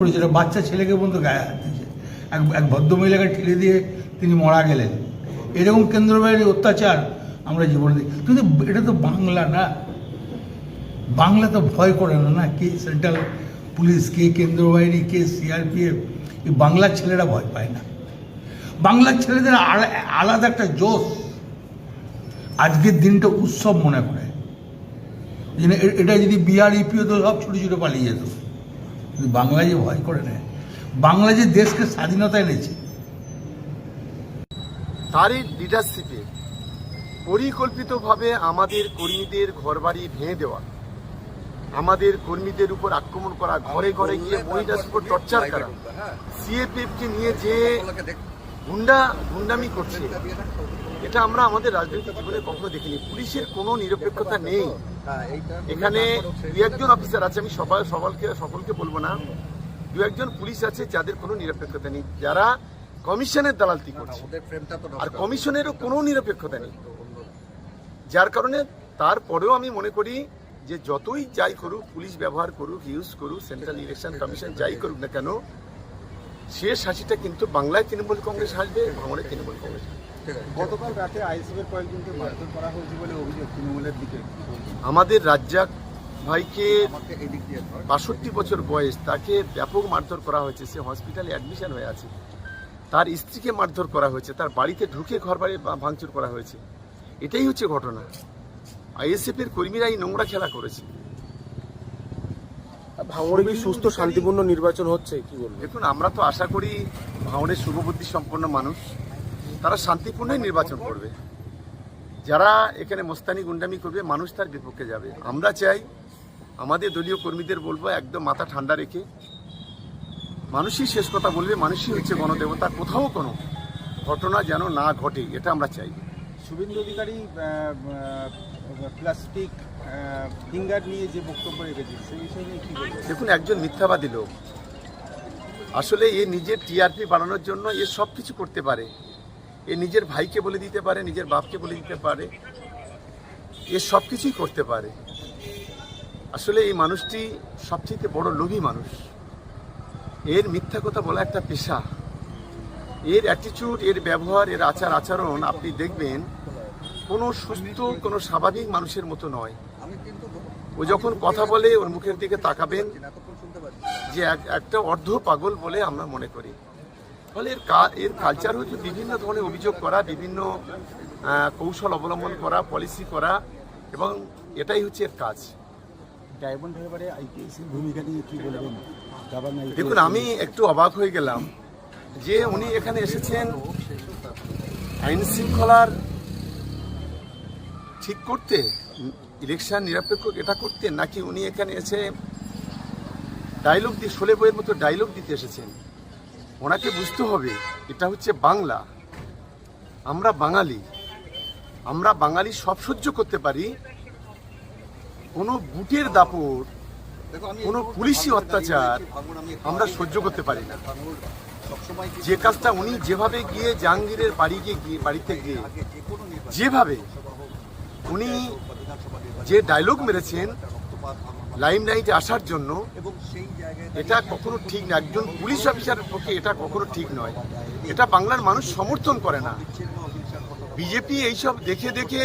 করেছিল, বাচ্চা ছেলেকে পর্যন্ত গায়ে হাত দিয়েছে। এক ভদ্রমহিলাকে ঠেলে দিয়ে তিনি মারা গেলেন। এরকম কেন্দ্রবাহিনী অত্যাচার আমরা জীবনে দেখি। কিন্তু এটা তো বাংলা না, বাংলা তো ভয় করে না, না কে সেন্ট্রাল পুলিশ, কে কেন্দ্র বাহিনী, কে সিআরপিএফ, এই বাংলার ছেলেরা ভয় পায় না। বাংলার ছেলেদের আলাদা একটা জোশ, আজকের দিনটা উৎসব মনে করে। এটা যদি বিহার ইউপি হতো সব ছুটে ছুটে পালিয়ে যেত। কিন্তু বাংলা যে ভয় করে নেয়, বাংলা যে দেশকে স্বাধীনতা এনেছে, তারই লিডারশিপে পরিকল্পিতভাবে আমাদের কর্মীদের ঘরবাড়ি ভেঙে দেওয়া, আমাদের কর্মীদের উপর আক্রমণ করা, ঘরে ঘরে গিয়ে মহিলাদের উপর টর্চার করা, সিএপিএফকে নিয়ে যে গুন্ডামি করছে, এটা আমরা আমাদের রাজনৈতিক জীবনে কখনো দেখিনি। পুলিশের কোনো নিরপেক্ষতা নেই। এখানে দু একজন অফিসার আছে, আমি সকলকে বলবো না, দু একজন পুলিশ আছে যাদের কোনো নিরপেক্ষতা নেই, যারা কমিশনের দালালতি করছে, আর কমিশনেরও কোনো নিরপেক্ষতা নেই। যার কারণে তারপরেও আমি মনে করি যে যতই যাই করুক, পুলিশ ব্যবহার করুক, ইউজ করুক, সেন্ট্রাল ইলেকশন কমিশন যাই করুক না কেন, শেষ হাসিটা কিন্তু বাংলায় তৃণমূল কংগ্রেস হাসবে, ভাঙড়ে তৃণমূল কংগ্রেস। গতকাল রাতে আইএসএফের কয়েকজনকে মারধর করা হয়েছে বলে অভিযোগ তৃণমূলের দিকে। আমাদের রাজ্জাক ভাইকে ৬২ বছর বয়স, তাকে ব্যাপক মারধর করা হয়েছে। সে হসপিটালে অ্যাডমিশন হয়ে আছে। তার স্ত্রীকে মারধর করা হয়েছে, তার বাড়িতে ঢুকে ঘরবাড়ি ভাঙচুর করা হয়েছে। এটাই হচ্ছে ঘটনা। আইএসএফ এর কর্মীরা এই নোংরা খেলা করেছে। ভাঙড়ে কি সুস্থ শান্তিপূর্ণ নির্বাচন হচ্ছে, কি বলবো? দেখুন, আমরা তো আশা করি ভাঙড়ের শুভবুদ্ধি সম্পন্ন মানুষ, তারা শান্তিপূর্ণই নির্বাচন করবে। যারা এখানে মস্তানি গুন্ডামি করবে, মানুষ তার বিপক্ষে যাবে। আমরা চাই, আমাদের দলীয় কর্মীদের বলবো, একদম মাথা ঠান্ডা রেখে মানুষই শেষ কথা বলবে, মানুষই হচ্ছে গণদেবতা, কোথাও কোনো ঘটনা যেন না ঘটে, এটা আমরা চাই। শুভেন্দু অধিকারী প্লাস্টিক ফিঙ্গার নিয়ে যে বক্তব্য রেখেছে, সেই বিষয়ে নিয়ে কি বলবেন? দেখুন, একজন মিথ্যাবাদী লোক। আসলে এ নিজের টিআরপি বাড়ানোর জন্য এ সব কিছু করতে পারে। এ নিজের ভাইকে বলে দিতে পারে, নিজের বাপকে বলে দিতে পারে, এ সব কিছুই করতে পারে। আসলে এই মানুষটি সবচেয়ে বড় লোভী মানুষ। এর মিথ্যা কথা বলা একটা পেশা। এর অ্যাটিটিউড, এর ব্যবহার, এর আচার আচরণ আপনি দেখবেন কোনো সুস্থ, কোনো স্বাভাবিক মানুষের মতো নয়। ও যখন কথা বলে, ওর মুখের দিকে তাকাবেন যে একটা অর্ধ পাগল বলে আমরা মনে করি। ফলে এর কালচার হচ্ছে বিভিন্ন ধরনের অভিযোগ করা, বিভিন্ন কৌশল অবলম্বন করা, পলিসি করা, এবং এটাই হচ্ছে এর কাজ। ডায়মন্ড হারবারে আইপিএসের ভূমিকা নিয়ে কি বলবেন? দেখুন, আমি একটু অবাক হয়ে গেলাম যে উনি এখানে এসেছেন আইন শৃঙ্খলার ঠিক করতে, ইলেকশন নিরপেক্ষ এটা করতে, নাকি উনি এখানে এসে ডায়লগ দিয়ে, শোলে বইয়ের মতো ডায়লগ দিতে এসেছেন। ওনাকে বুঝতে হবে এটা হচ্ছে বাংলা। আমরা বাঙালি সব সহ্য করতে পারি, কোনো বুটের দাপট, কোনো পুলিশি অত্যাচার আমরা সহ্য করতে পারি না। যে কাজটা উনি যেভাবে গিয়ে জাহাঙ্গীরের বাড়িতে গিয়ে যেভাবে উনি যে ডায়লগ মেরেছেন লাইমলাইটে আসার জন্য, এটা কখনো ঠিক না। একজন পুলিশ অফিসারের পক্ষে এটা কখনো ঠিক নয়। এটা বাংলার মানুষ সমর্থন করে না। বিজেপি এইসব দেখে দেখে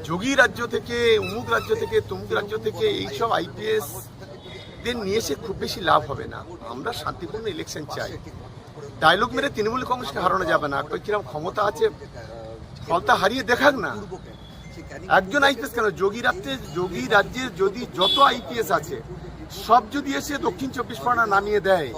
যোগী রাজ্য থেকে, অমুক রাজ্য থেকে, তমুক রাজ্য থেকে এইসব আইপিএস দের নিয়ে এসে খুব বেশি লাভ হবে না। আমরা শান্তিপূর্ণ ইলেকশন চাই। ডায়লগ মেরে তৃণমূল কংগ্রেসকে হারানো যাবে না। কিরকম ক্ষমতা আছে, ফলতা হারিয়ে দেখাক না। একজন আইপিএস কেন, যোগী রাজ্যের যদি যত আইপিএস আছে সব যদি এসে দক্ষিণ ২৪ পরগনা নামিয়ে দেয়,